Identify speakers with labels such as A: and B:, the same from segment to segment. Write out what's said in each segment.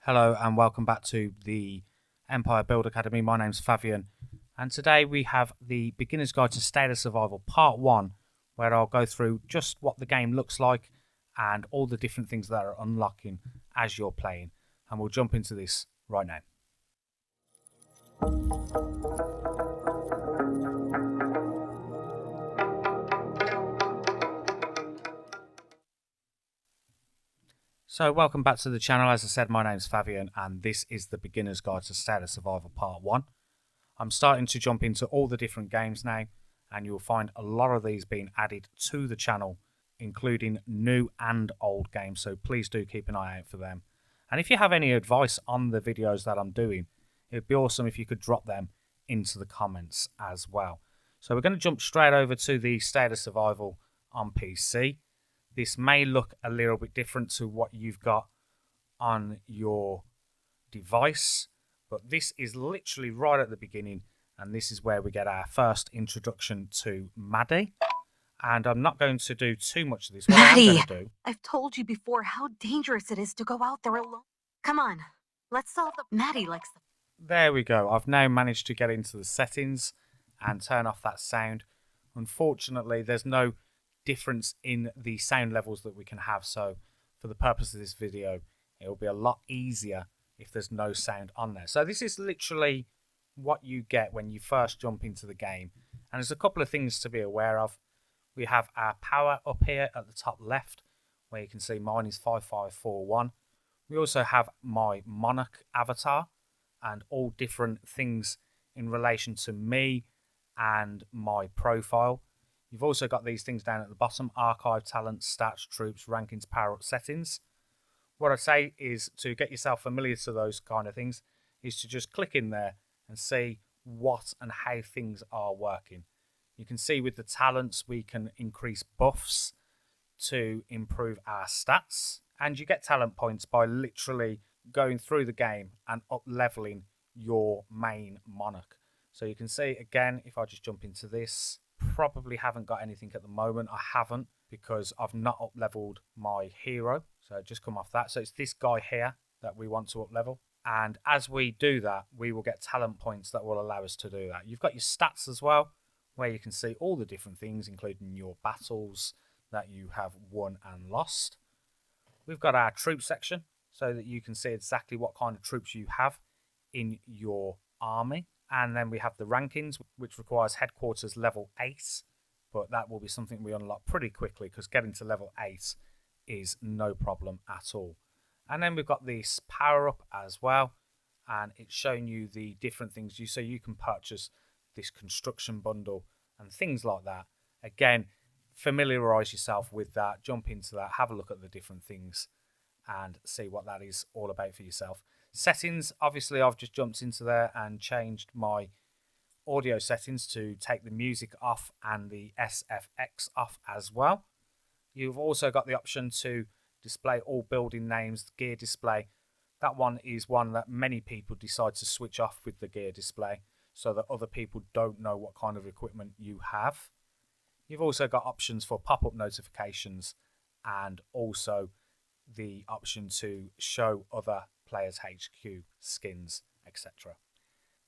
A: Hello and welcome back to the Empire Build Academy. My name's Fabian, and today we have the Beginner's Guide to State of Survival Part 1, where I'll go through just what the game looks like and all the different things that are unlocking as you're playing. And we'll jump into this right now. So welcome back to the channel. As I said, my name's Fabian and this is the Beginner's Guide to State of Survival Part 1. I'm starting to jump into all the different games now, and you'll find a lot of these being added to the channel, including new and old games, so please do keep an eye out for them. And if you have any advice on the videos that I'm doing, it'd be awesome if you could drop them into the comments as well. So we're going to jump straight over to the State of Survival on PC. This may look a little bit different to what you've got on your device, but this is literally right at the beginning, and this is where we get our first introduction to Maddie. And I'm not going to do too much of this. What
B: Maddie,
A: I am going to do,
B: I've told you before how dangerous it is to go out there alone. Come on, let's solve the... Maddie likes the...
A: there we go. I've now managed to get into the settings and turn off that sound. Unfortunately, there's no difference in the sound levels that we can have, so for the purpose of this video, it will be a lot easier if there's no sound on there. So this is literally what you get when you first jump into the game, and there's a couple of things to be aware of. We have our power up here at the top left, where you can see mine is 5541. We also have my monarch avatar and all different things in relation to me and my profile. You've also got these things down at the bottom: archive, talents, stats, troops, rankings, power up settings. What I say is to get yourself familiar to those kind of things is to just click in there and see what and how things are working. You can see with the talents we can increase buffs to improve our stats, and you get talent points by literally going through the game and up leveling your main monarch. So you can see again, if I just jump into this, probably haven't got anything at the moment. I haven't, because I've not up leveled my hero. So just come off that. So it's this guy here that we want to up level. And as we do that, we will get talent points that will allow us to do that. You've got your stats as well, where you can see all the different things, including your battles that you have won and lost. We've got our troop section, so that you can see exactly what kind of troops you have in your army. And then we have the rankings, which requires headquarters level 8, but that will be something we unlock pretty quickly, because getting to level 8 is no problem at all. And then we've got this power up as well, and it's showing you the different things so you can purchase this construction bundle and things like that. Again, familiarize yourself with that, jump into that, have a look at the different things and see what that is all about for yourself. Settings, obviously I've just jumped into there and changed my audio settings to take the music off and the SFX off as well. You've also got the option to display all building names, gear display. That one is one that many people decide to switch off with the gear display, so that other people don't know what kind of equipment you have. You've also got options for pop-up notifications and also the option to show other players' HQ skins, etc.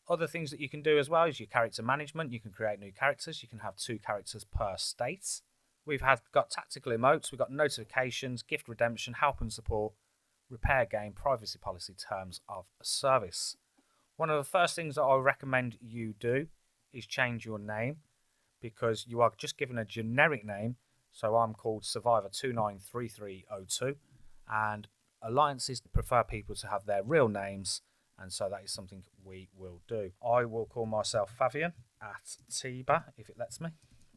A: Other things that you can do as well is your character management. You can create new characters. You can have 2 characters per state. We've got tactical emotes. We've got notifications, gift redemption, help and support, repair game, privacy policy, terms of service. One of the first things that I recommend you do is change your name, because you are just given a generic name. So I'm called Survivor 293302, and alliances prefer people to have their real names, and so that is something we will do. I will call myself Fabian at Tiba, if it lets me.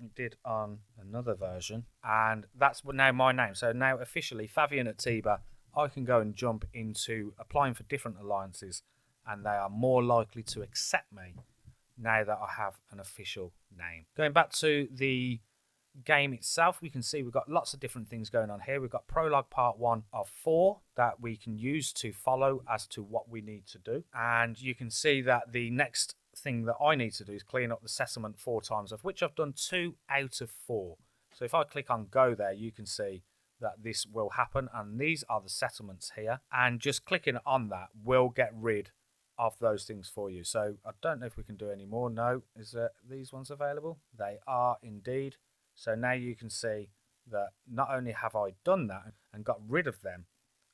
A: It did on another version, and that's now my name. So now officially Fabian at Tiba, I can go and jump into applying for different alliances, and they are more likely to accept me now that I have an official name. Going back to the game itself, we can see we've got lots of different things going on here. We've got Prologue Part 1 of 4 that we can use to follow as to what we need to do. And you can see that the next thing that I need to do is clean up the settlement 4 times, of which I've done 2 out of 4. So if I click on go there, you can see that this will happen, and these are the settlements here, and just clicking on that will get rid of those things for you. So I don't know if we can do any more. No. Is these ones available? They are indeed. So now you can see that not only have I done that and got rid of them,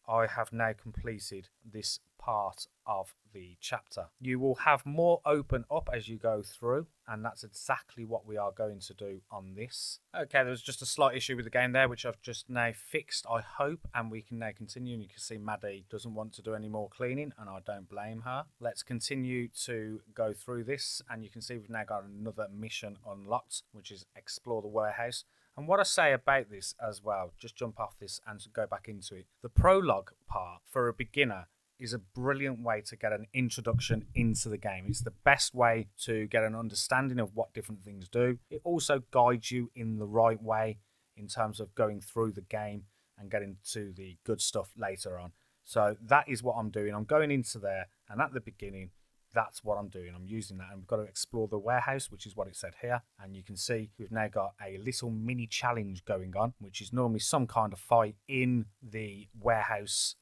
A: I have now completed this part of the chapter. You will have more open up as you go through, and that's exactly what we are going to do on this. Okay, there was just a slight issue with the game there, which I've just now fixed, I hope, and we can now continue. And you can see Maddie doesn't want to do any more cleaning, and I don't blame her. Let's continue to go through this, and you can see we've now got another mission unlocked, which is explore the warehouse. And what I say about this as well, just jump off this and go back into it. The prologue part for a beginner is a brilliant way to get an introduction into the game. It's the best way to get an understanding of what different things do. It also guides you in the right way in terms of going through the game and getting to the good stuff later on. So that is what I'm doing. I'm going into there, and at the beginning, that's what I'm doing. I'm using that, and we've got to explore the warehouse, which is what it said here. And you can see we've now got a little mini challenge going on, which is normally some kind of fight in the warehouse.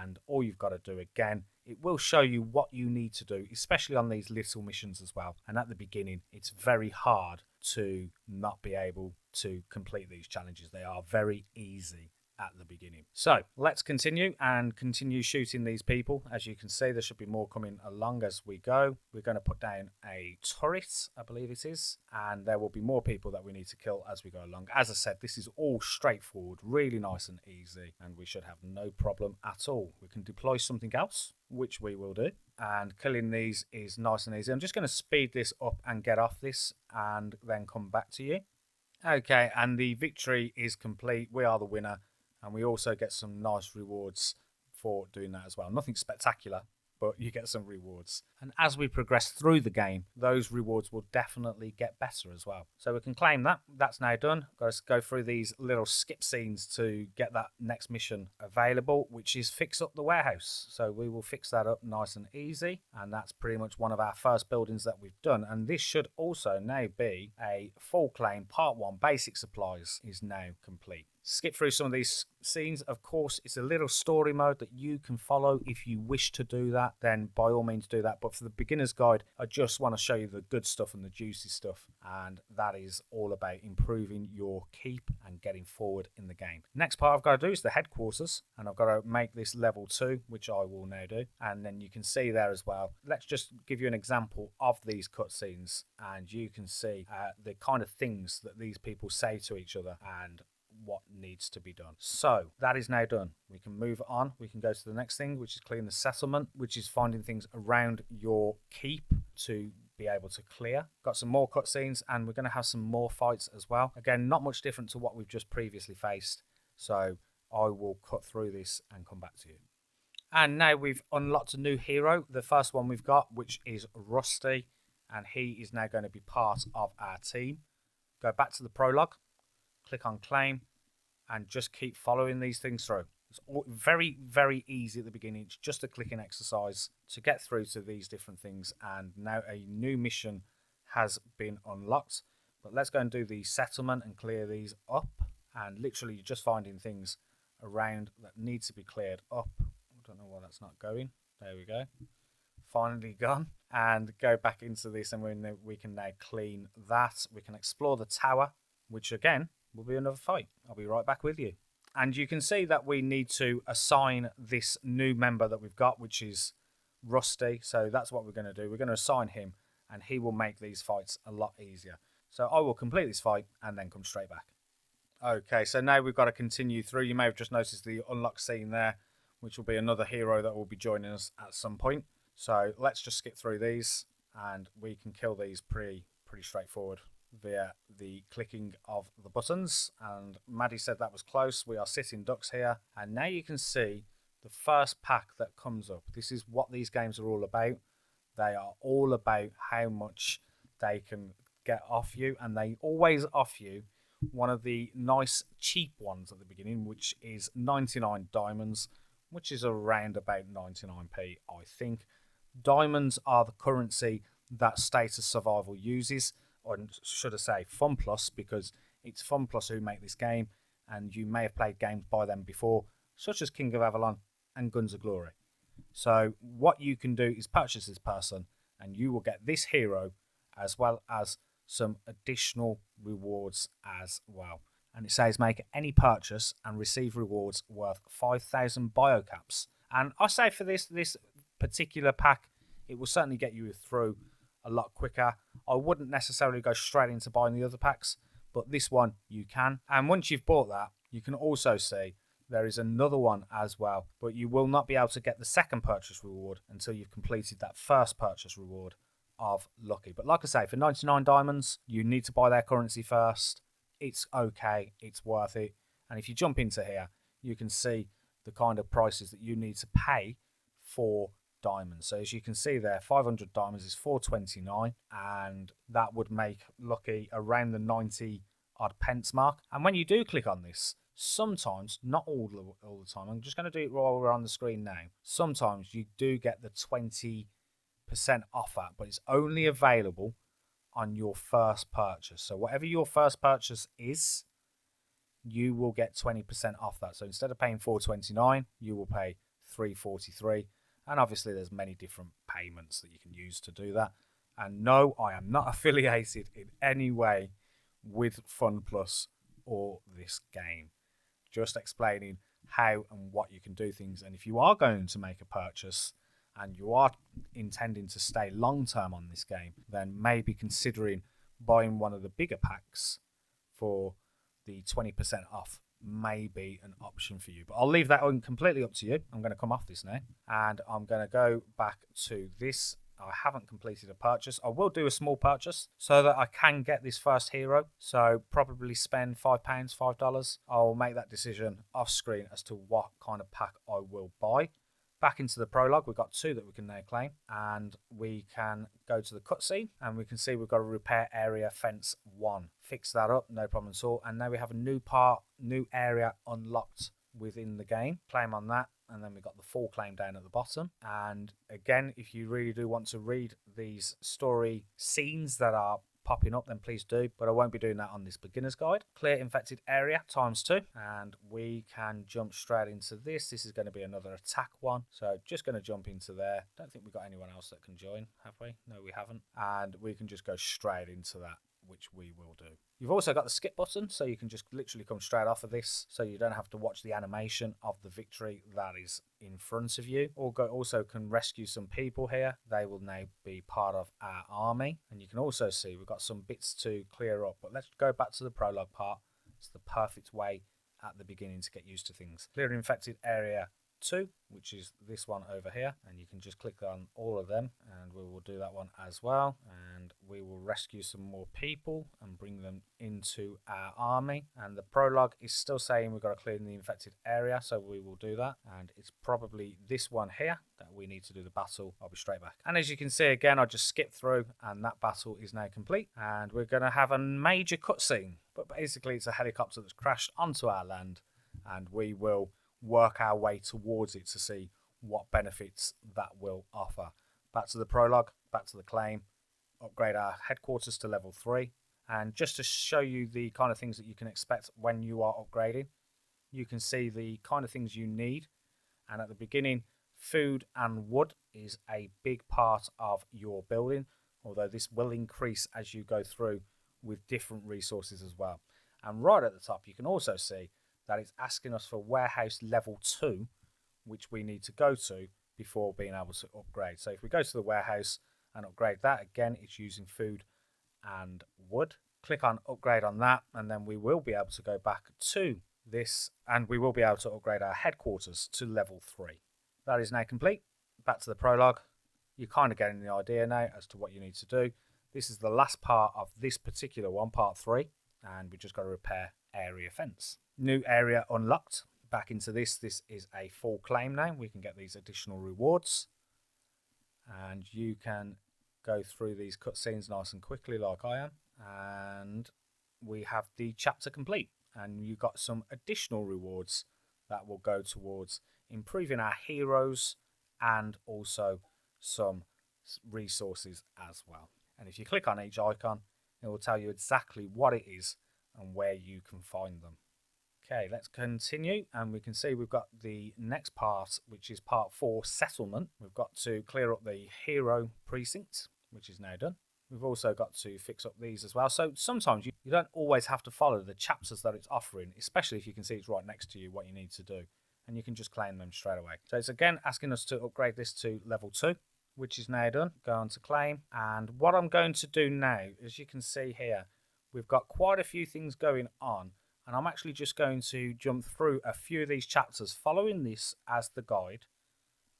A: And all you've got to do, again, it will show you what you need to do, especially on these little missions as well. And at the beginning, it's very hard to not be able to complete these challenges. They are very easy at the beginning. So let's continue shooting these people. As you can see, there should be more coming along as we go. We're going to put down a turret, I believe it is, and there will be more people that we need to kill as we go along. As I said, this is all straightforward, really nice and easy, and we should have no problem at all. We can deploy something else, which we will do, and killing these is nice and easy. I'm just going to speed this up and get off this and then come back to you. Okay, and the victory is complete. We are the winner. And we also get some nice rewards for doing that as well. Nothing spectacular, but you get some rewards. And as we progress through the game, those rewards will definitely get better as well. So we can claim that. That's now done. Got to go through these little skip scenes to get that next mission available, which is fix up the warehouse. So we will fix that up nice and easy. And that's pretty much one of our first buildings that we've done. And this should also now be a full claim. Part 1, basic supplies, is now complete. Skip through some of these scenes. Of course, it's a little story mode that you can follow. If you wish to do that, then by all means do that. But for the beginner's guide, I just want to show you the good stuff and the juicy stuff. And that is all about improving your keep and getting forward in the game. Next part I've got to do is the headquarters. And I've got to make this level 2, which I will now do. And then you can see there as well. Let's just give you an example of these cutscenes. And you can see the kind of things that these people say to each other and what needs to be done. So that is now done. We can move on. We can go to the next thing, which is clearing the settlement, which is finding things around your keep to be able to clear. Got some more cutscenes, and we're going to have some more fights as well. Again, not much different to what we've just previously faced. So I will cut through this and come back to you. And now we've unlocked a new hero. The first one we've got, which is Rusty, and he is now going to be part of our team. Go back to the prologue, click on claim, and just keep following these things through. It's all very, very easy at the beginning. It's just a clicking exercise to get through to these different things. And now a new mission has been unlocked. But let's go and do the settlement and clear these up. And literally you're just finding things around that need to be cleared up. I don't know why that's not going. There we go. Finally gone. And go back into this, and we can now clean that. We can explore the tower, which again will be another fight. I'll be right back with you. And you can see that we need to assign this new member that we've got, which is Rusty. So that's what we're going to do. We're going to assign him, and he will make these fights a lot easier. So I will complete this fight and then come straight back. Okay, so now we've got to continue through. You may have just noticed the unlock scene there, which will be another hero that will be joining us at some point. So let's just skip through these, and we can kill these pretty straightforward via the clicking of the buttons. And Maddie said that was close. We are sitting ducks here, and now you can see the first pack that comes up. This is what these games are all about. They are all about how much they can get off you, and they always offer you one of the nice cheap ones at the beginning, which is 99 diamonds, which is around about 99p, I think. Diamonds are the currency that Status Survival uses, or should I say FunPlus, because it's FunPlus who make this game, and you may have played games by them before, such as King of Avalon and Guns of Glory. So what you can do is purchase this person, and you will get this hero as well as some additional rewards as well. And it says make any purchase and receive rewards worth 5,000 biocaps. And I say for this particular pack, it will certainly get you through a lot quicker. I wouldn't necessarily go straight into buying the other packs, but this one you can. And once you've bought that, you can also see there is another one as well, but you will not be able to get the second purchase reward until you've completed that first purchase reward of Lucky. But like I say, for 99 diamonds, you need to buy their currency first. It's okay, it's worth it. And if you jump into here, you can see the kind of prices that you need to pay for diamonds. So as you can see there, 500 diamonds is 429, and that would make Lucky around the 90 odd pence mark. And when you do click on this, sometimes, not all the time, I'm just going to do it while we're on the screen now, sometimes you do get the 20% offer, but it's only available on your first purchase. So whatever your first purchase is, you will get 20% off that. So instead of paying 429, you will pay 343. And obviously there's many different payments that you can use to do that. And no, I am not affiliated in any way with Fun Plus or this game. Just explaining how and what you can do things. And if you are going to make a purchase and you are intending to stay long term on this game, then maybe considering buying one of the bigger packs for the 20% off may be an option for you. But I'll leave that on completely up to you. I'm going to come off this now, and I'm going to go back to this. I haven't completed a purchase. I will do a small purchase so that I can get this first hero. So probably spend £5, $5. I'll make that decision off screen as to what kind of pack I will buy. Back into the prologue, we've got 2 that we can now claim, and we can go to the cutscene, and we can see we've got a repair area fence 1. Fix that up, no problem at all. And now we have a new area unlocked within the game. Claim on that, and then we've got the full claim down at the bottom. And again, if you really do want to read these story scenes that are popping up, then please do, but I won't be doing that on this beginner's guide. Clear infected area ×2, and we can jump straight into this. This is going to be another attack one, so just going to jump into there. Don't think we've got anyone else that can join, have we? No, we haven't. And we can just go straight into that, which we will do. You've also got the skip button, so you can just literally come straight off of this, so you don't have to watch the animation of the victory that is in front of you. Also can rescue some people here. They will now be part of our army. And you can also see we've got some bits to clear up, but let's go back to the prologue part. It's the perfect way at the beginning to get used to things. Clear infected area 2, which is this one over here, and you can just click on all of them, and we will do that one as well. And we will rescue some more people and bring them into our army. And the prologue is still saying we've got to clear the infected area, so we will do that. And it's probably this one here that we need to do the battle. I'll be straight back. And as you can see, again, I just skipped through, and that battle is now complete, and we're going to have a major cutscene. But basically it's a helicopter that's crashed onto our land, and we will work our way towards it to see what benefits that will offer. Back to the prologue, back to the claim, upgrade our headquarters to level 3. And just to show you the kind of things that you can expect when you are upgrading, you can see the kind of things you need. And at the beginning, food and wood is a big part of your building, although this will increase as you go through with different resources as well. And right at the top, you can also see that it's asking us for warehouse level 2, which we need to go to before being able to upgrade. So if we go to the warehouse and upgrade that, again, it's using food and wood. Click on upgrade on that, and then we will be able to go back to this, and we will be able to upgrade our headquarters to level 3. That is now complete. Back to the prologue. You're kind of getting the idea now as to what you need to do. This is the last part of this particular one, part 3, and we just got to repair area fence. New area unlocked. Back into this. This is a full claim now. We can get these additional rewards, and you can go through these cutscenes nice and quickly like I am. And we have the chapter complete, and you got some additional rewards that will go towards improving our heroes and also some resources as well. And if you click on each icon, it will tell you exactly what it is and where you can find them. Okay, let's continue, and we can see we've got the next part, which is part 4, settlement. We've got to clear up the hero precinct, which is now done. We've also got to fix up these as well. So sometimes you don't always have to follow the chapters that it's offering, especially if you can see it's right next to you what you need to do, and you can just claim them straight away. So it's again asking us to upgrade this to level 2, which is now done. Go on to claim, and what I'm going to do now, as you can see here, we've got quite a few things going on, and I'm actually just going to jump through a few of these chapters following this as the guide,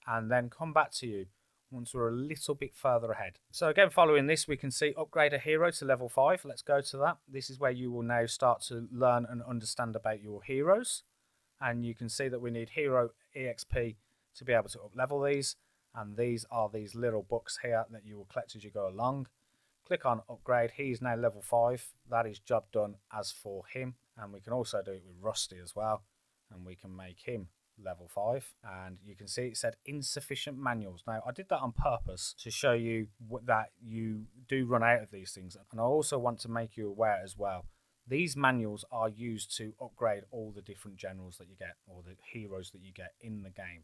A: and then come back to you once we're a little bit further ahead. So again, following this, we can see upgrade a hero to level 5. Let's go to that. This is where you will now start to learn and understand about your heroes, and you can see that we need hero EXP to be able to up level these, and these are these little books here that you will collect as you go along. Click on upgrade. He's now level 5. That is job done as for him, and we can also do it with Rusty as well, and we can make him level 5. And you can see it said insufficient manuals. Now I did that on purpose to show you that you do run out of these things, and I also want to make you aware as well, these manuals are used to upgrade all the different generals that you get, or the heroes that you get in the game,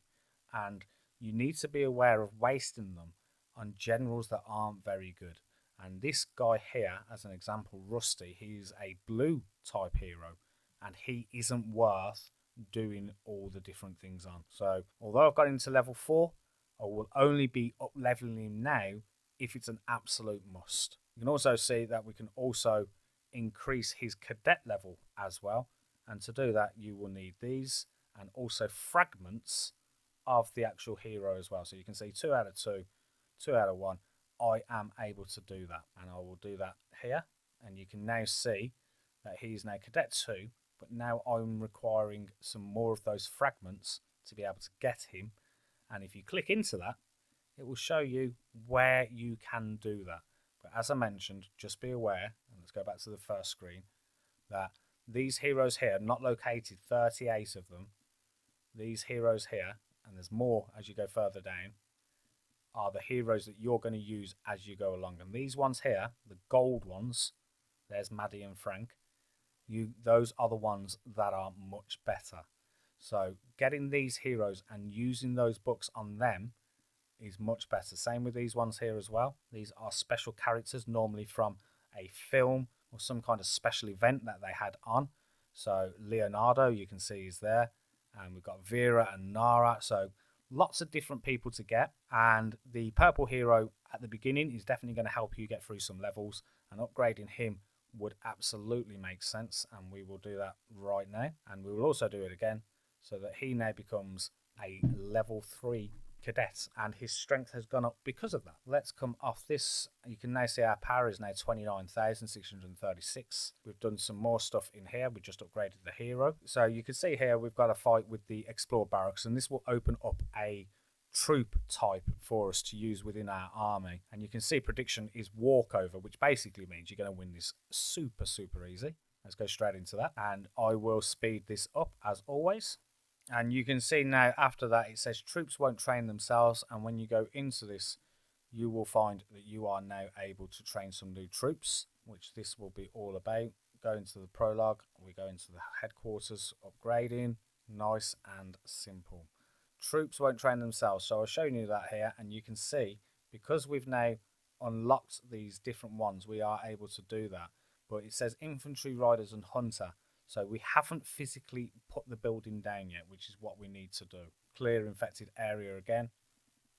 A: and you need to be aware of wasting them on generals that aren't very good. And this guy here, as an example, Rusty, he's a blue type hero, and he isn't worth doing all the different things on. So although I've got him to level 4, I will only be up leveling him now if it's an absolute must. You can also see that we can also increase his cadet level as well, and to do that you will need these, and also fragments of the actual hero as well. So you can see 2 out of 2, 2 out of 1. I am able to do that, and I will do that here, and you can now see that he's now cadet 2, but now I'm requiring some more of those fragments to be able to get him. And if you click into that, it will show you where you can do that. But as I mentioned, just be aware, and let's go back to the first screen, that these heroes here, not located, 38 of them, these heroes here, and there's more as you go further down, are the heroes that you're going to use as you go along. And these ones here, the gold ones, there's Maddie and Frank, those are the ones that are much better. So getting these heroes and using those books on them is much better. Same with these ones here as well. These are special characters, normally from a film or some kind of special event that they had on. So Leonardo, you can see, is there, and we've got Vera and Nara. So lots of different people to get, and the purple hero at the beginning is definitely going to help you get through some levels, and upgrading him would absolutely make sense, and we will do that right now. And we will also do it again so that he now becomes a level 3 cadet, and his strength has gone up because of that. Let's come off this. You can now see our power is now 29,636. We've done some more stuff in here. We just upgraded the hero. So you can see here we've got a fight with the Explore Barracks, and this will open up a troop type for us to use within our army. And you can see prediction is walkover, which basically means you're going to win this super easy. Let's go straight into that, and I will speed this up as always. And you can see now after that it says troops won't train themselves, and when you go into this you will find that you are now able to train some new troops, which this will be all about. Go into the prologue, we go into the headquarters, upgrading, nice and simple. Troops won't train themselves, so I've shown you that here, and you can see because we've now unlocked these different ones we are able to do that. But it says infantry, riders and hunter. So we haven't physically put the building down yet, which is what we need to do. Clear infected area again.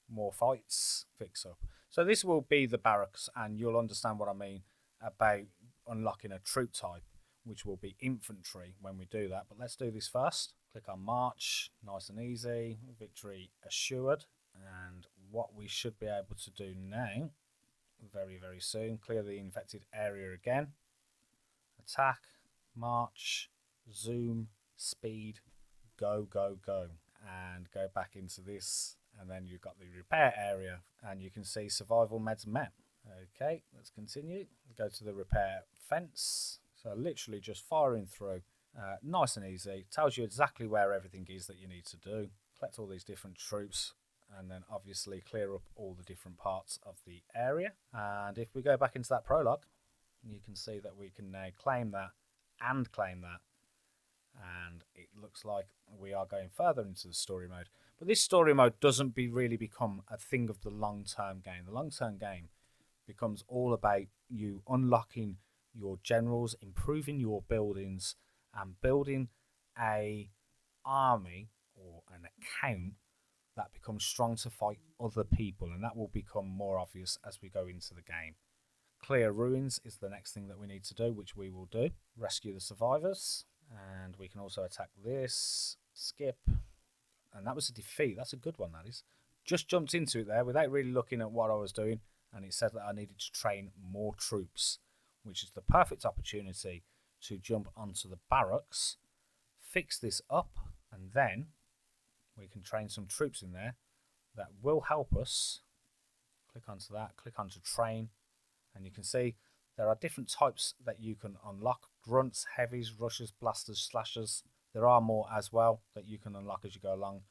A: More fights. Fix up. So this will be the barracks, and you'll understand what I mean about unlocking a troop type, which will be infantry when we do that. But let's do this first. Click on march. Nice and easy. Victory assured. And what we should be able to do now, very soon, clear the infected area again. Attack. March, zoom, speed, go, and go back into this, and then you've got the repair area, and you can see survival meds met. Okay, let's continue. Go to the repair fence. So literally just firing through, nice and easy. Tells you exactly where everything is that you need to do. Collect all these different troops, and then obviously clear up all the different parts of the area. And if we go back into that prologue, you can see that we can now claim that and claim that, And it looks like we are going further into the story mode. But this story mode doesn't really become a thing of the long-term game. The long-term game becomes all about you unlocking your generals, improving your buildings, and building a army or an account that becomes strong to fight other people, and that will become more obvious as we go into the game. Clear ruins is the next thing that we need to do, which we will do. Rescue the survivors, and we can also attack this. Skip, and that was a defeat. That's a good one, that is. Just jumped into it there without really looking at what I was doing, and it said that I needed to train more troops, which is the perfect opportunity to jump onto the barracks, fix this up, and then we can train some troops in there that will help us. Click onto that, click onto train, and you can see there are different types that you can unlock. Grunts, heavies, rushers, blasters, slashers. There are more as well that you can unlock as you go along.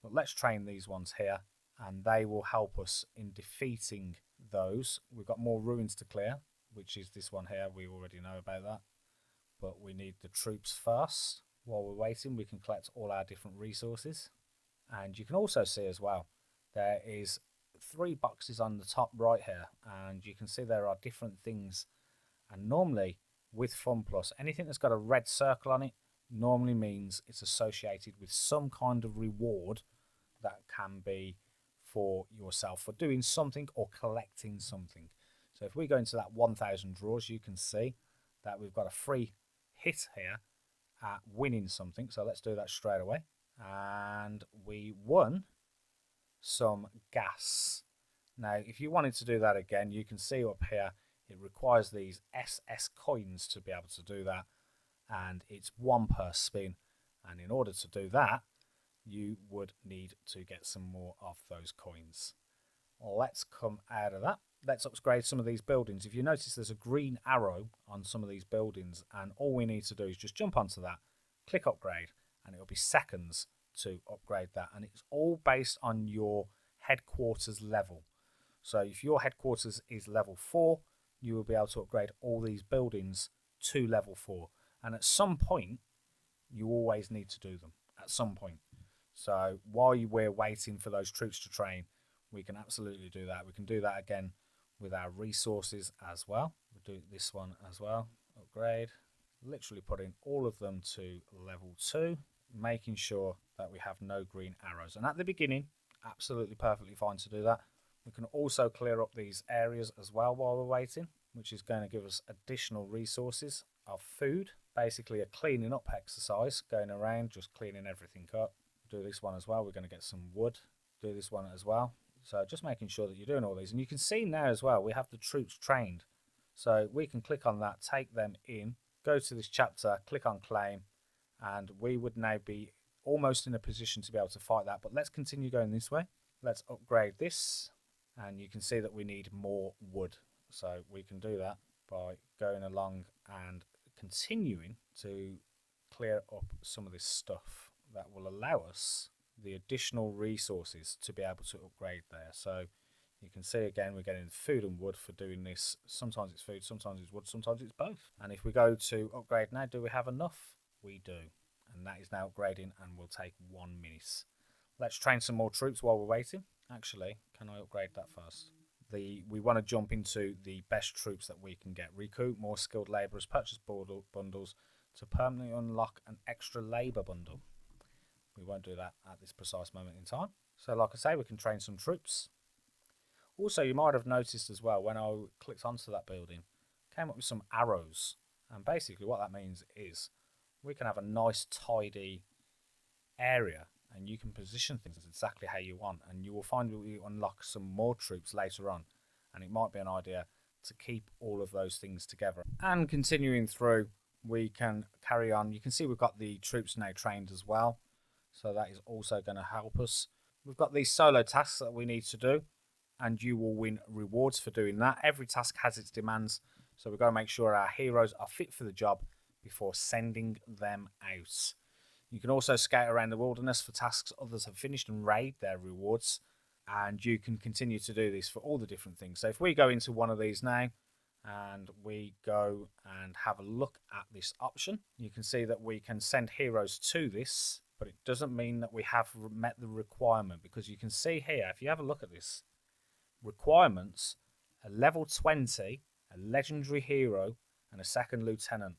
A: But let's train these ones here, and they will help us in defeating those. We've got more ruins to clear, which is this one here. We already know about that. But we need the troops first. While we're waiting, we can collect all our different resources. And you can also see as well, there is 3 boxes on the top right here, and you can see there are different things. And normally with Fun Plus, anything that's got a red circle on it normally means it's associated with some kind of reward that can be for yourself for doing something or collecting something. So if we go into that 1000 draws, you can see that we've got a free hit here at winning something. So let's do that straight away. And we won some gas. Now, if you wanted to do that again, you can see up here, it requires these SS coins to be able to do that. And it's 1 per spin. And in order to do that, you would need to get some more of those coins. Let's come out of that. Let's upgrade some of these buildings. If you notice, there's a green arrow on some of these buildings, and all we need to do is just jump onto that, click upgrade, and it'll be seconds to upgrade that. And it's all based on your headquarters level. So if your headquarters is level 4, you will be able to upgrade all these buildings to level 4. And at some point, you always need to do them. At some point. So while we're waiting for those troops to train, we can absolutely do that. We can do that again with our resources as well. We'll do this one as well. Upgrade. Literally putting all of them to level 2, making sure that we have no green arrows. And at the beginning, absolutely perfectly fine to do that. We can also clear up these areas as well while we're waiting, which is going to give us additional resources of food. Basically a cleaning up exercise, going around just cleaning everything up. Do this one as well. We're going to get some wood. Do this one as well. So just making sure that you're doing all these. And you can see now as well, we have the troops trained. So we can click on that, take them in, go to this chapter, click on claim, and we would now be almost in a position to be able to fight that. But let's continue going this way. Let's upgrade this. And you can see that we need more wood. So we can do that by going along and continuing to clear up some of this stuff that will allow us the additional resources to be able to upgrade there. So you can see again, we're getting food and wood for doing this. Sometimes it's food, sometimes it's wood, sometimes it's both. And if we go to upgrade now, do we have enough? We do. And that is now upgrading and will take 1 minute. Let's train some more troops while we're waiting. Actually, can I upgrade that first? We want to jump into the best troops that we can get. Recruit more skilled labourers, purchase bundles to permanently unlock an extra labour bundle. We won't do that at this precise moment in time. So like I say, we can train some troops. Also, you might have noticed as well, when I clicked onto that building, came up with some arrows. And basically what that means is we can have a nice tidy area and you can position things exactly how you want. And you will find that you unlock some more troops later on. And it might be an idea to keep all of those things together. And continuing through, we can carry on. You can see we've got the troops now trained as well. So that is also going to help us. We've got these solo tasks that we need to do, and you will win rewards for doing that. Every task has its demands, so we've got to make sure our heroes are fit for the job before sending them out. You can also scout around the wilderness for tasks others have finished and raid their rewards, and you can continue to do this for all the different things. So if we go into one of these now, and we go and have a look at this option, you can see that we can send heroes to this, but it doesn't mean that we have met the requirement, because you can see here, if you have a look at this, requirements, a level 20, a legendary hero, and a second lieutenant.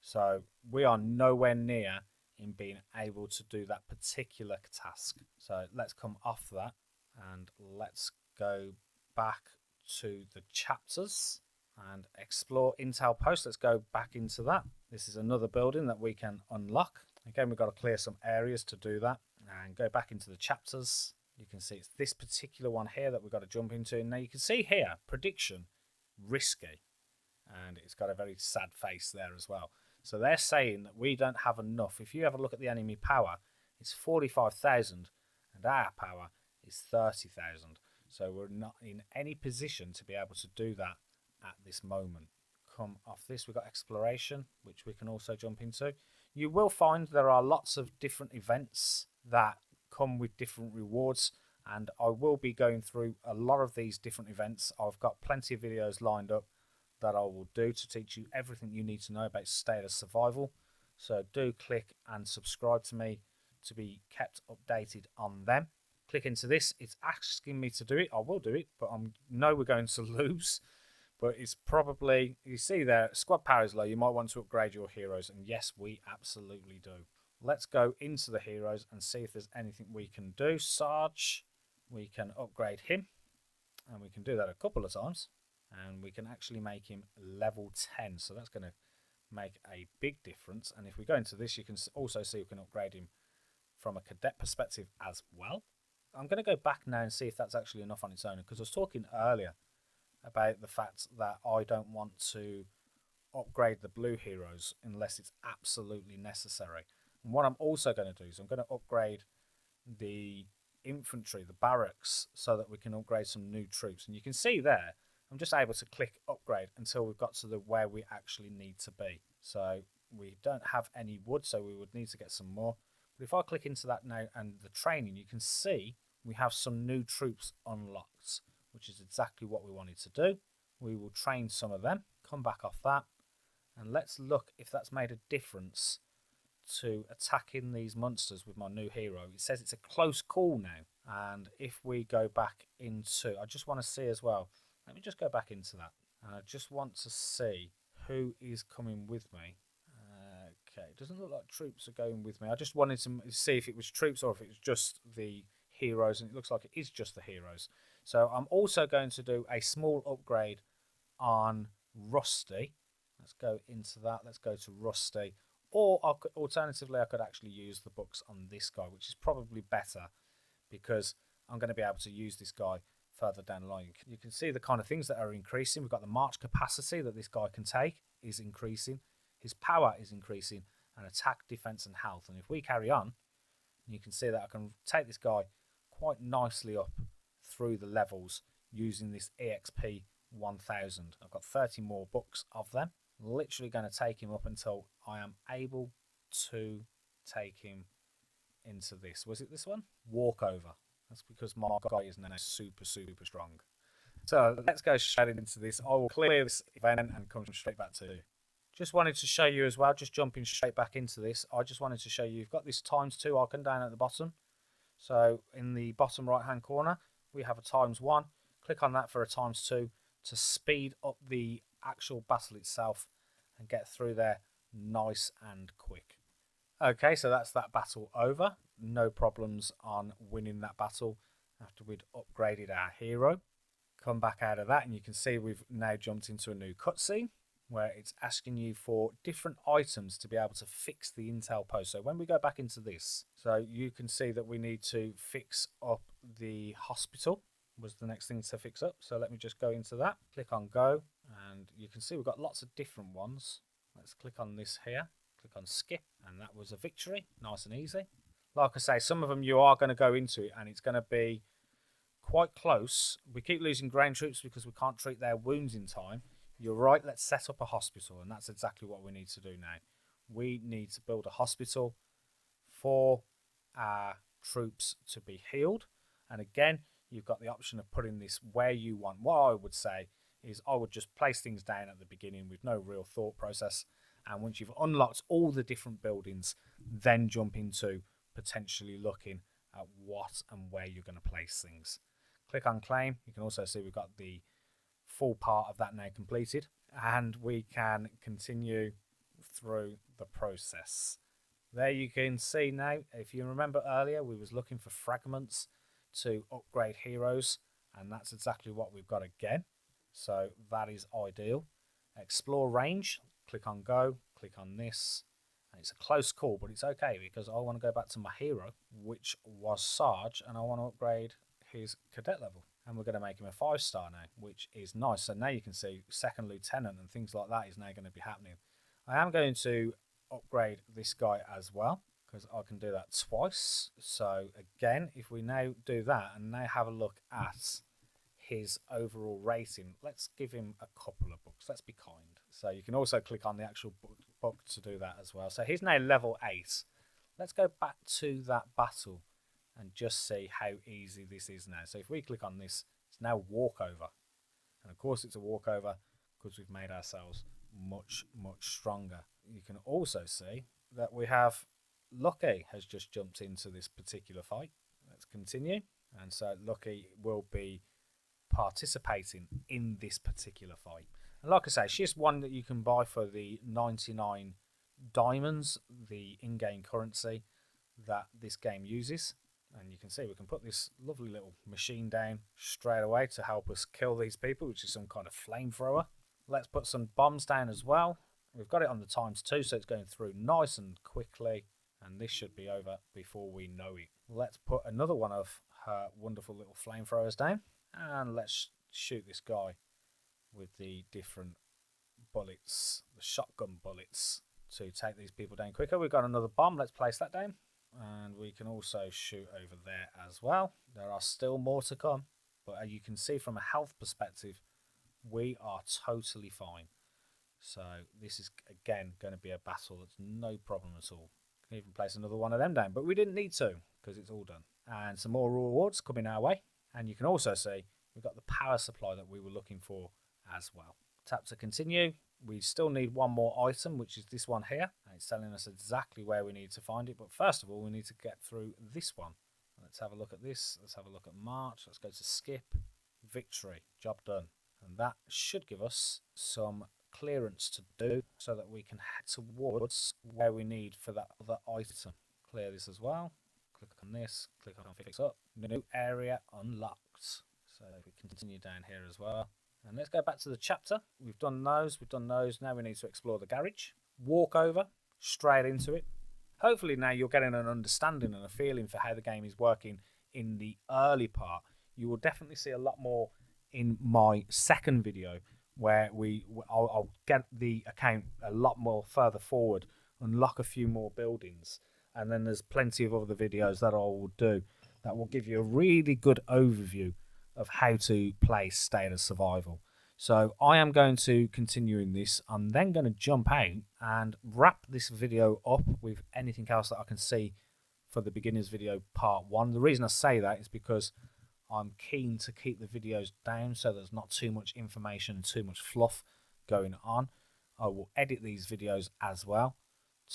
A: So we are nowhere near in being able to do that particular task. So let's come off that and let's go back to the chapters and explore Intel Post. Let's go back into that. This is another building that we can unlock. Again, we've got to clear some areas to do that and go back into the chapters. You can see it's this particular one here that we've got to jump into. Now you can see here, prediction, risky. And it's got a very sad face there as well. So they're saying that we don't have enough. If you have a look at the enemy power, it's 45,000 and our power is 30,000. So we're not in any position to be able to do that at this moment. Come off this, we've got exploration, which we can also jump into. You will find there are lots of different events that come with different rewards, and I will be going through a lot of these different events. I've got plenty of videos lined up that I will do to teach you everything you need to know about state of survival. So do click and subscribe to me to be kept updated on them. Click into this. It's asking me to do it. I will do it, but I know we're going to lose. But it's probably, you see there, squad power is low. You might want to upgrade your heroes. And yes, we absolutely do. Let's go into the heroes and see if there's anything we can do. Sarge, we can upgrade him. And we can do that a couple of times. And we can actually make him level 10. So that's going to make a big difference. And if we go into this, you can also see we can upgrade him from a cadet perspective as well. I'm going to go back now and see if that's actually enough on its own, because I was talking earlier about the fact that I don't want to upgrade the blue heroes unless it's absolutely necessary. And what I'm also going to do is I'm going to upgrade the infantry, the barracks, so that we can upgrade some new troops. And you can see there, I'm just able to click upgrade until we've got to the where we actually need to be. So we don't have any wood, so we would need to get some more. But if I click into that now and the training, you can see we have some new troops unlocked, which is exactly what we wanted to do. We will train some of them, come back off that, and let's look if that's made a difference to attacking these monsters with my new hero. It says it's a close call now, and if we go back into, I just want to see as well, let me just go back into that, and I just want to see who is coming with me. Okay, it doesn't look like troops are going with me. I just wanted to see if it was troops or if it was just the heroes, and it looks like it is just the heroes. So I'm also going to do a small upgrade on Rusty. Let's go into that. Let's go to Rusty. Or alternatively, I could actually use the books on this guy, which is probably better because I'm going to be able to use this guy further down the line. You can see the kind of things that are increasing. We've got the march capacity that this guy can take is increasing. His power is increasing, and attack, defense, and health. And if we carry on, you can see that I can take this guy quite nicely up through the levels using this EXP 1000. I've got 30 more books of them. Literally going to take him up until I am able to take him into this. Was it this one? Walkover. That's because my guy is now super strong. So let's go straight into this. I will clear this event and come straight back to you. Just wanted to show you as well, just jumping straight back into this, I just wanted to show you, you've got this ×2 icon down at the bottom. So in the bottom right hand corner, we have a ×1. Click on that for a ×2 to speed up the actual battle itself and get through there nice and quick. Okay, so that's that battle over. No problems on winning that battle after we'd upgraded our hero. Come back out of that and you can see we've now jumped into a new cutscene where it's asking you for different items to be able to fix the intel post. So when we go back into this, so you can see that we need to fix up the hospital was the next thing to fix up. So let me just go into that, click on go, and you can see we've got lots of different ones. Let's click on this here, click on skip, and that was a victory, nice and easy. Like I say, some of them you are going to go into it and it's going to be quite close. We keep losing ground troops because we can't treat their wounds in time. You're right, let's set up a hospital, and that's exactly what we need to do now. We need to build a hospital for our troops to be healed. And again, you've got the option of putting this where you want. What I would say is I would just place things down at the beginning with no real thought process. And once you've unlocked all the different buildings, then jump into potentially looking at what and where you're going to place things. Click on claim. You can also see we've got the full part of that now completed, and we can continue through the process. There you can see now, if you remember earlier, we was looking for fragments to upgrade heroes, and that's exactly what we've got again. So that is ideal. Explore range, click on go, click on this. And it's a close call, but it's okay because I want to go back to my hero, which was Sarge, and I want to upgrade his cadet level. And we're going to make him a 5-star now, which is nice. So now you can see second lieutenant and things like that is now going to be happening. I am going to upgrade this guy as well because I can do that twice. So again, if we now do that and now have a look at his overall rating, let's give him a couple of books. Let's be kind. So you can also click on the actual book to do that as well. So he's now level 8. Let's go back to that battle and just see how easy this is now. So if we click on this, it's now walkover. And of course it's a walkover because we've made ourselves much stronger. You can also see that we have Lucky has just jumped into this particular fight. Let's continue. And so Lucky will be participating in this particular fight. And like I say, she's one that you can buy for the 99 diamonds, the in-game currency that this game uses. And you can see we can put this lovely little machine down straight away to help us kill these people, which is some kind of flamethrower. Let's put some bombs down as well. We've got it on the ×2, so it's going through nice and quickly. And this should be over before we know it. Let's put another one of her wonderful little flamethrowers down. And let's shoot this guy with the different bullets, the shotgun bullets, to take these people down quicker. We've got another bomb. Let's place that down. And we can also shoot over there as well. There are still more to come. But as you can see from a health perspective, we are totally fine. So this is, again, going to be a battle that's no problem at all. Can even place another one of them down. But we didn't need to because it's all done. And some more rewards coming our way. And you can also see we've got the power supply that we were looking for as well. Tap to continue. We still need one more item, which is this one here. And it's telling us exactly where we need to find it. But first of all, we need to get through this one. Let's have a look at this. Let's have a look at March. Let's go to skip. Victory. Job done. And that should give us some clearance to do so that we can head towards where we need for that other item. Clear this as well. Click on this. Click on fix up. New area unlocked. So we continue down here as well. And let's go back to the chapter. We've done those. Now we need to explore the garage. Walk over, straight into it. Hopefully now you're getting an understanding and a feeling for how the game is working in the early part. You will definitely see a lot more in my second video where I'll get the account a lot more further forward, unlock a few more buildings. And then there's plenty of other videos that I will do that will give you a really good overview of how to play State of Survival. So I am going to continue in this. I'm then going to jump out and wrap this video up with anything else that I can see for the beginners video part 1. The reason I say that is because I'm keen to keep the videos down so there's not too much information and too much fluff going on. I will edit these videos as well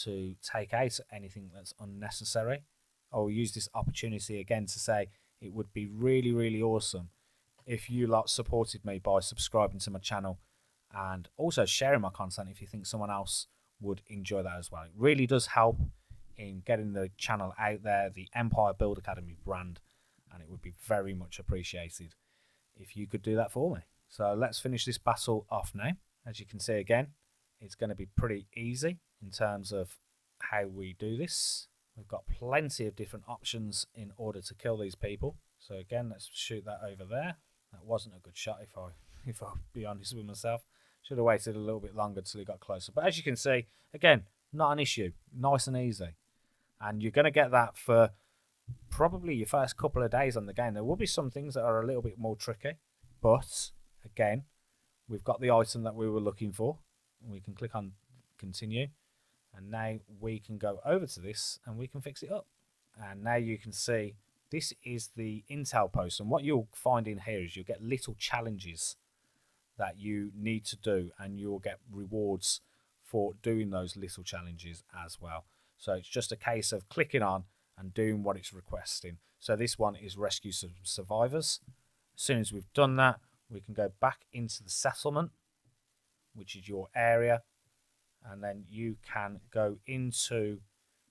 A: to take out anything that's unnecessary. I will use this opportunity again to say it would be really awesome if you lot supported me by subscribing to my channel and also sharing my content if you think someone else would enjoy that as well. It really does help in getting the channel out there, the Empire Build Academy brand, and it would be very much appreciated if you could do that for me. So let's finish this battle off now. As you can see again, it's going to be pretty easy in terms of how we do this. We've got plenty of different options in order to kill these people. So again, let's shoot that over there. That wasn't a good shot if I'll be honest with myself. Should have waited a little bit longer till he got closer. But as you can see, again, not an issue. Nice and easy. And you're going to get that for probably your first couple of days on the game. There will be some things that are a little bit more tricky. But again, we've got the item that we were looking for. We can click on continue. And now we can go over to this and we can fix it up. And now you can see this is the intel post. And what you'll find in here is you'll get little challenges that you need to do, and you'll get rewards for doing those little challenges as well. So it's just a case of clicking on and doing what it's requesting. So this one is rescue some survivors. As soon as we've done that, we can go back into the settlement, which is your area, and then you can go into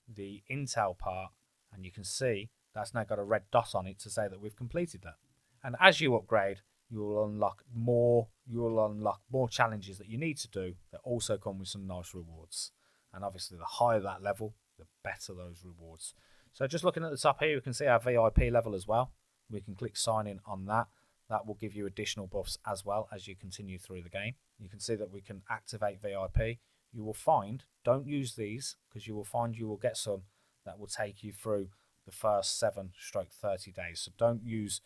A: the intel part, and you can see that's now got a red dot on it to say that we've completed that. And as you upgrade, you will unlock more challenges that you need to do that also come with some nice rewards. And obviously the higher that level, the better those rewards. So just looking at the top here, you can see our VIP level as well. We can click sign in on that. That will give you additional buffs as well as you continue through the game. You can see that we can activate VIP. You will find, don't use these, because you will find you will get some that will take you through the first 7/30 days. So don't use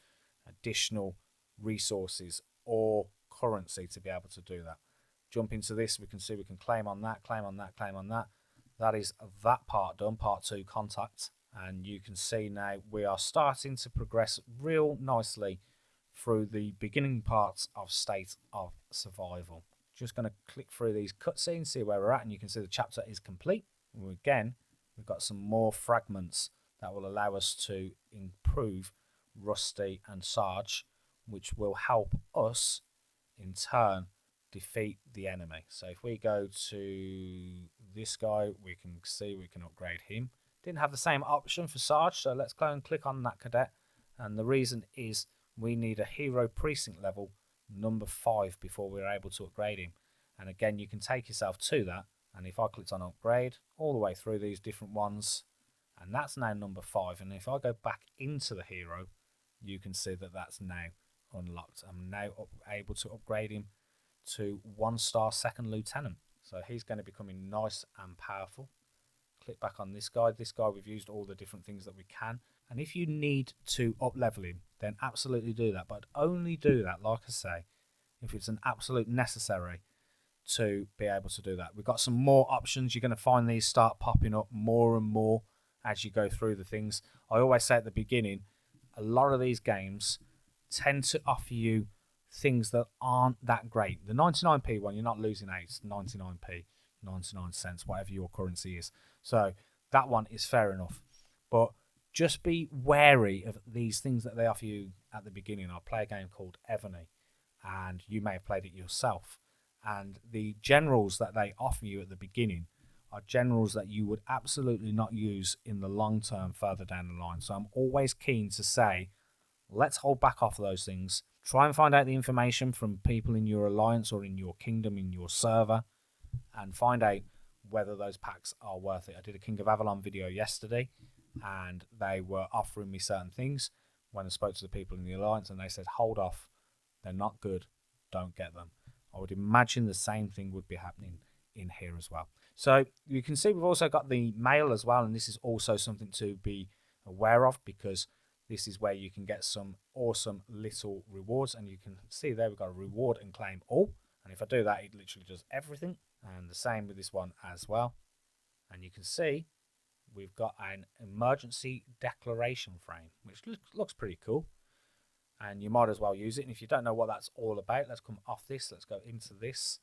A: additional resources or currency to be able to do that. Jump into this, we can see we can claim on that, claim on that, claim on that. That is that part done, part 2 contact. And you can see now we are starting to progress real nicely through the beginning parts of State of Survival. Just going to click through these cutscenes, see where we're at, and you can see the chapter is complete. And again, we've got some more fragments that will allow us to improve Rusty and Sarge, which will help us in turn defeat the enemy. So if we go to this guy, we can see we can upgrade him. Didn't have the same option for Sarge, so let's go and click on that cadet. And the reason is we need a hero precinct level number 5 before we're able to upgrade him. And again, you can take yourself to that. And if I clicked on upgrade all the way through these different ones, and that's now number 5. And if I go back into the hero, you can see that that's now unlocked. I'm now able to upgrade him to 1-star second lieutenant. So he's going to be becoming nice and powerful. Click back on this guy. This guy, we've used all the different things that we can. And if you need to up level him, then absolutely do that. But only do that, like I say, if it's an absolute necessary to be able to do that. We've got some more options. You're going to find these start popping up more and more as you go through the things. I always say at the beginning, a lot of these games tend to offer you things that aren't that great. The 99p one, you're not losing out. It's 99p, 99 cents, whatever your currency is. So that one is fair enough. But just be wary of these things that they offer you at the beginning. I play a game called Evony, and you may have played it yourself. And the generals that they offer you at the beginning are generals that you would absolutely not use in the long term further down the line. So I'm always keen to say, let's hold back off those things. Try and find out the information from people in your alliance or in your kingdom, in your server, and find out whether those packs are worth it. I did a King of Avalon video yesterday, and they were offering me certain things when I spoke to the people in the alliance, and they said, hold off, they're not good, don't get them. I would imagine the same thing would be happening in here as well. So you can see we've also got the mail as well, and this is also something to be aware of, because this is where you can get some awesome little rewards. And you can see there we've got a reward and claim all, and if I do that, it literally does everything. And the same with this one as well. And you can see we've got an emergency declaration frame, which looks pretty cool, and you might as well use it. And if you don't know what that's all about, let's come off this, let's go into this,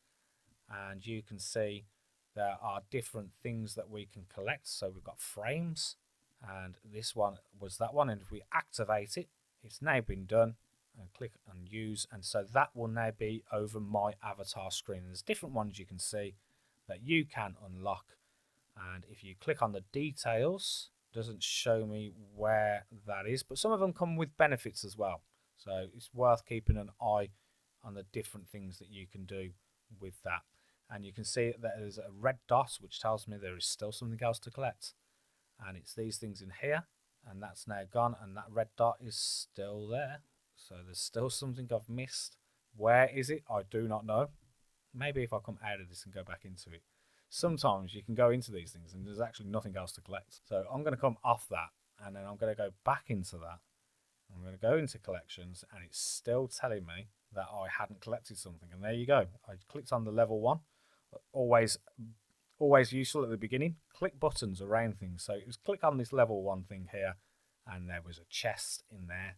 A: and you can see there are different things that we can collect. So we've got frames, and this one was that one, and if we activate it, it's now been done, and click on use, and so that will now be over my avatar screen. There's different ones you can see that you can unlock, and if you click on the details, it doesn't show me where that is, but some of them come with benefits as well. So it's worth keeping an eye on the different things that you can do with that. And you can see that there's a red dot, which tells me there is still something else to collect. And it's these things in here, and that's now gone, and that red dot is still there. So there's still something I've missed. Where is it? I do not know. Maybe if I come out of this and go back into it. Sometimes you can go into these things and there's actually nothing else to collect. So I'm going to come off that, and then I'm going to go back into that. I'm going to go into collections, and it's still telling me that I hadn't collected something. And there you go. I clicked on the level 1. Always useful at the beginning. Click buttons around things. So it was click on this level 1 thing here, and there was a chest in there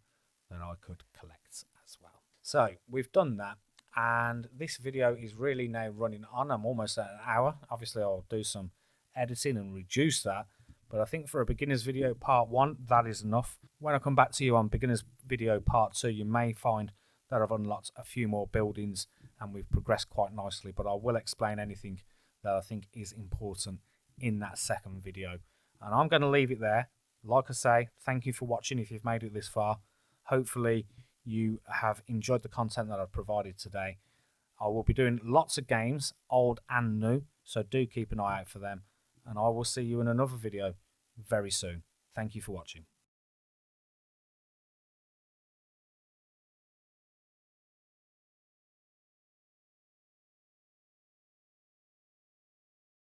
A: that I could collect as well. So we've done that, And this video is really now running on. I'm almost at an hour. Obviously, I'll do some editing and reduce that. But I think for a beginner's video part 1, that is enough. When I come back to you on beginner's video part 2, you may find that I've unlocked a few more buildings and we've progressed quite nicely. But I will explain anything that I think is important in that second video. And I'm going to leave it there. Like I say, thank you for watching if you've made it this far. Hopefully you have enjoyed the content that I've provided today. I will be doing lots of games, old and new, so do keep an eye out for them. And I will see you in another video very soon. Thank you for watching.